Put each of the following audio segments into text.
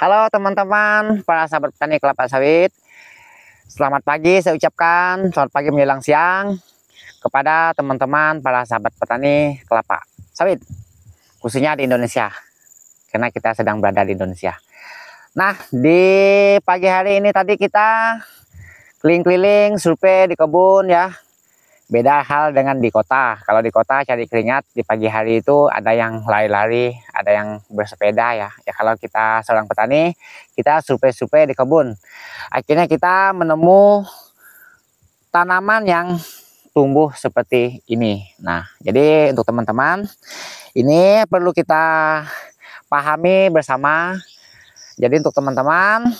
Halo teman-teman, para sahabat petani kelapa sawit. Selamat pagi saya ucapkan, selamat pagi menjelang siang kepada teman-teman para sahabat petani kelapa sawit, khususnya di Indonesia, karena kita sedang berada di Indonesia. Nah, di pagi hari ini tadi kita keliling-keliling survei di kebun ya. Beda hal dengan di kota. Kalau di kota cari keringat, di pagi hari itu ada yang lari-lari, ada yang bersepeda ya. Ya kalau kita seorang petani, kita survei-survei di kebun. Akhirnya kita menemu tanaman yang tumbuh seperti ini. Nah, jadi untuk teman-teman, ini perlu kita pahami bersama. Jadi untuk teman-teman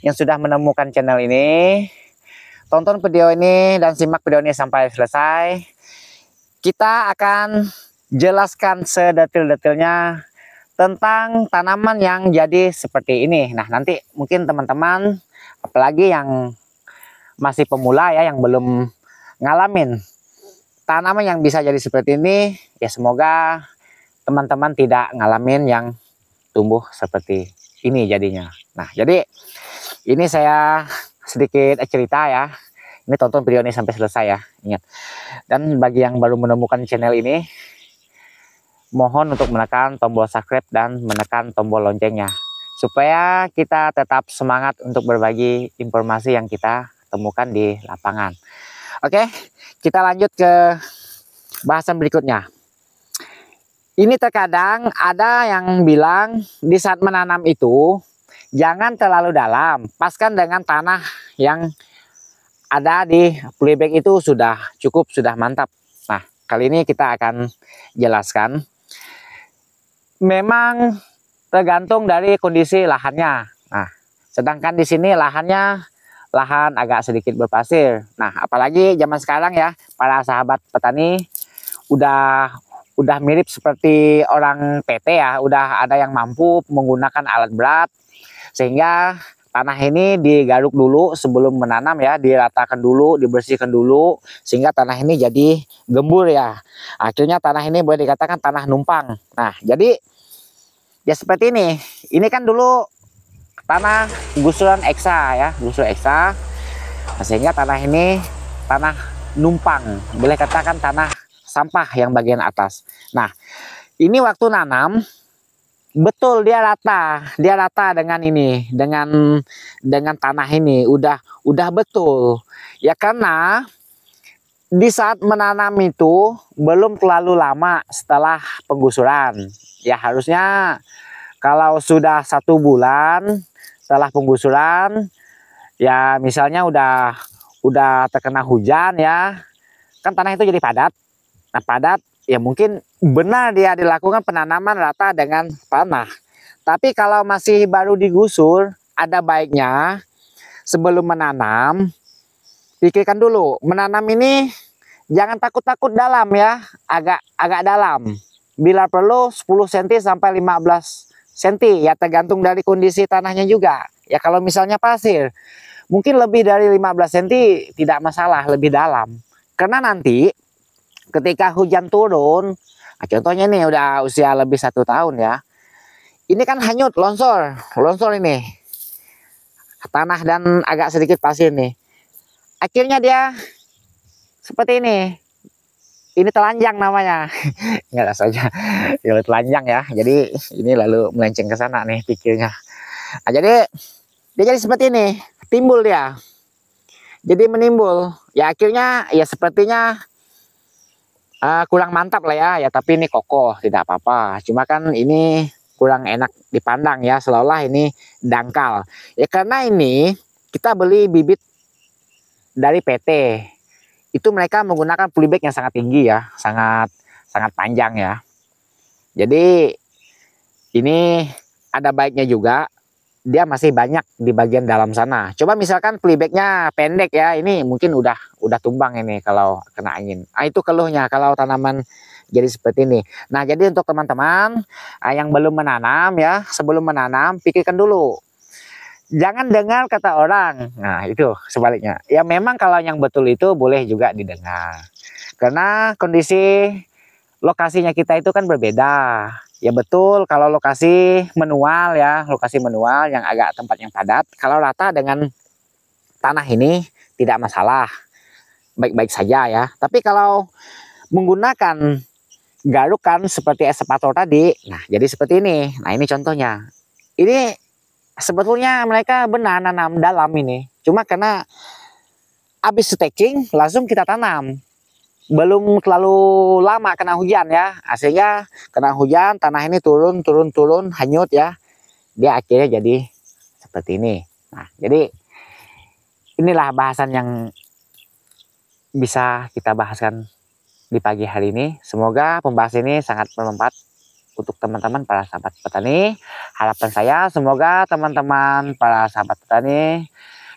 yang sudah menemukan channel ini, tonton video ini dan simak video ini sampai selesai. Kita akan jelaskan sedetil-detilnya tentang tanaman yang jadi seperti ini. Nah, nanti mungkin teman-teman, apalagi yang masih pemula ya, yang belum ngalamin tanaman yang bisa jadi seperti ini, ya semoga teman-teman tidak ngalamin yang tumbuh seperti ini jadinya. Nah, jadi ini saya sedikit cerita ya. Ini tonton video ini sampai selesai ya, ingat. Dan bagi yang baru menemukan channel ini, mohon untuk menekan tombol subscribe dan menekan tombol loncengnya, supaya kita tetap semangat untuk berbagi informasi yang kita temukan di lapangan. Oke, kita lanjut ke bahasan berikutnya. Ini terkadang ada yang bilang di saat menanam itu jangan terlalu dalam, paskan dengan tanah yang ada di polybag itu sudah cukup, sudah mantap. Nah, kali ini kita akan jelaskan. Memang tergantung dari kondisi lahannya. Nah, sedangkan di sini lahannya lahan agak sedikit berpasir. Nah, apalagi zaman sekarang ya, para sahabat petani udah mirip seperti orang PT ya, udah ada yang mampu menggunakan alat berat, sehingga tanah ini digaruk dulu sebelum menanam ya, diratakan dulu, dibersihkan dulu, sehingga tanah ini jadi gembur ya. Akhirnya tanah ini boleh dikatakan tanah numpang. Nah, jadi ya seperti ini. Ini kan dulu tanah gusuran eksa ya, gusur eksa. Nah, sehingga tanah ini tanah numpang, boleh katakan tanah sampah yang bagian atas. Nah, ini waktu nanam betul dia rata dengan ini, dengan tanah ini udah betul ya, karena di saat menanam itu belum terlalu lama setelah penggusuran ya. Harusnya kalau sudah 1 bulan setelah penggusuran ya, misalnya udah terkena hujan ya, kan tanah itu jadi padat. Nah, padat ya mungkin benar dia dilakukan penanaman rata dengan tanah. Tapi kalau masih baru digusur, ada baiknya sebelum menanam pikirkan dulu. Menanam ini jangan takut-takut dalam ya, agak dalam. Bila perlu 10 cm sampai 15 cm ya, tergantung dari kondisi tanahnya juga. Ya kalau misalnya pasir, mungkin lebih dari 15 cm tidak masalah, lebih dalam. Karena nanti ketika hujan turun, nah contohnya nih udah usia lebih 1 tahun ya, ini kan hanyut, longsor ini tanah dan agak sedikit pasir nih. Akhirnya dia seperti ini telanjang namanya. Enggak saja ya, telanjang ya, jadi ini lalu melenceng ke sana nih pikirnya. Nah, jadi dia jadi seperti ini, timbul dia jadi menimbul ya. Akhirnya ya sepertinya kurang mantap lah ya, tapi ini kokoh, tidak apa-apa. Cuma kan ini kurang enak dipandang ya, seolah-olah ini dangkal. Ya karena ini kita beli bibit dari PT. Itu mereka menggunakan polybag yang sangat tinggi ya, sangat panjang ya. Jadi ini ada baiknya juga, dia masih banyak di bagian dalam sana. Coba misalkan polybagnya pendek ya, ini mungkin udah tumbang ini kalau kena angin. Ah, itu keluhnya kalau tanaman jadi seperti ini. Nah, jadi untuk teman-teman yang belum menanam ya, sebelum menanam pikirkan dulu. Jangan dengar kata orang. Nah, itu sebaliknya. Ya memang kalau yang betul itu boleh juga didengar. Karena kondisi lokasinya kita itu kan berbeda. Ya betul, kalau lokasi manual ya, lokasi manual yang agak tempat yang padat, kalau rata dengan tanah ini tidak masalah, baik-baik saja ya. Tapi kalau menggunakan garukan seperti eskavator tadi, nah jadi seperti ini. Nah ini contohnya. Ini sebetulnya mereka benar nanam dalam ini, cuma karena habis staging langsung kita tanam. Belum terlalu lama kena hujan ya, sehingga kena hujan tanah ini turun hanyut ya, dia akhirnya jadi seperti ini. Nah jadi inilah bahasan yang bisa kita bahaskan di pagi hari ini. Semoga pembahasan ini sangat bermanfaat untuk teman-teman para sahabat petani. Harapan saya semoga teman-teman para sahabat petani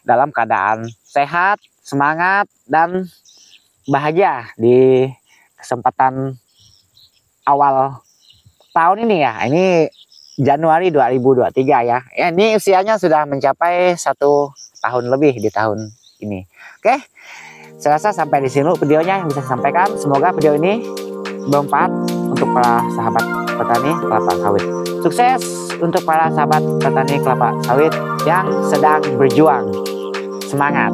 dalam keadaan sehat, semangat, dan bahagia di kesempatan awal tahun ini ya. Ini Januari 2023 ya. Ini usianya sudah mencapai 1 tahun lebih di tahun ini. Oke, saya rasa sampai di sini videonya yang bisa saya sampaikan. Semoga video ini bermanfaat untuk para sahabat petani kelapa sawit. Sukses untuk para sahabat petani kelapa sawit yang sedang berjuang. Semangat!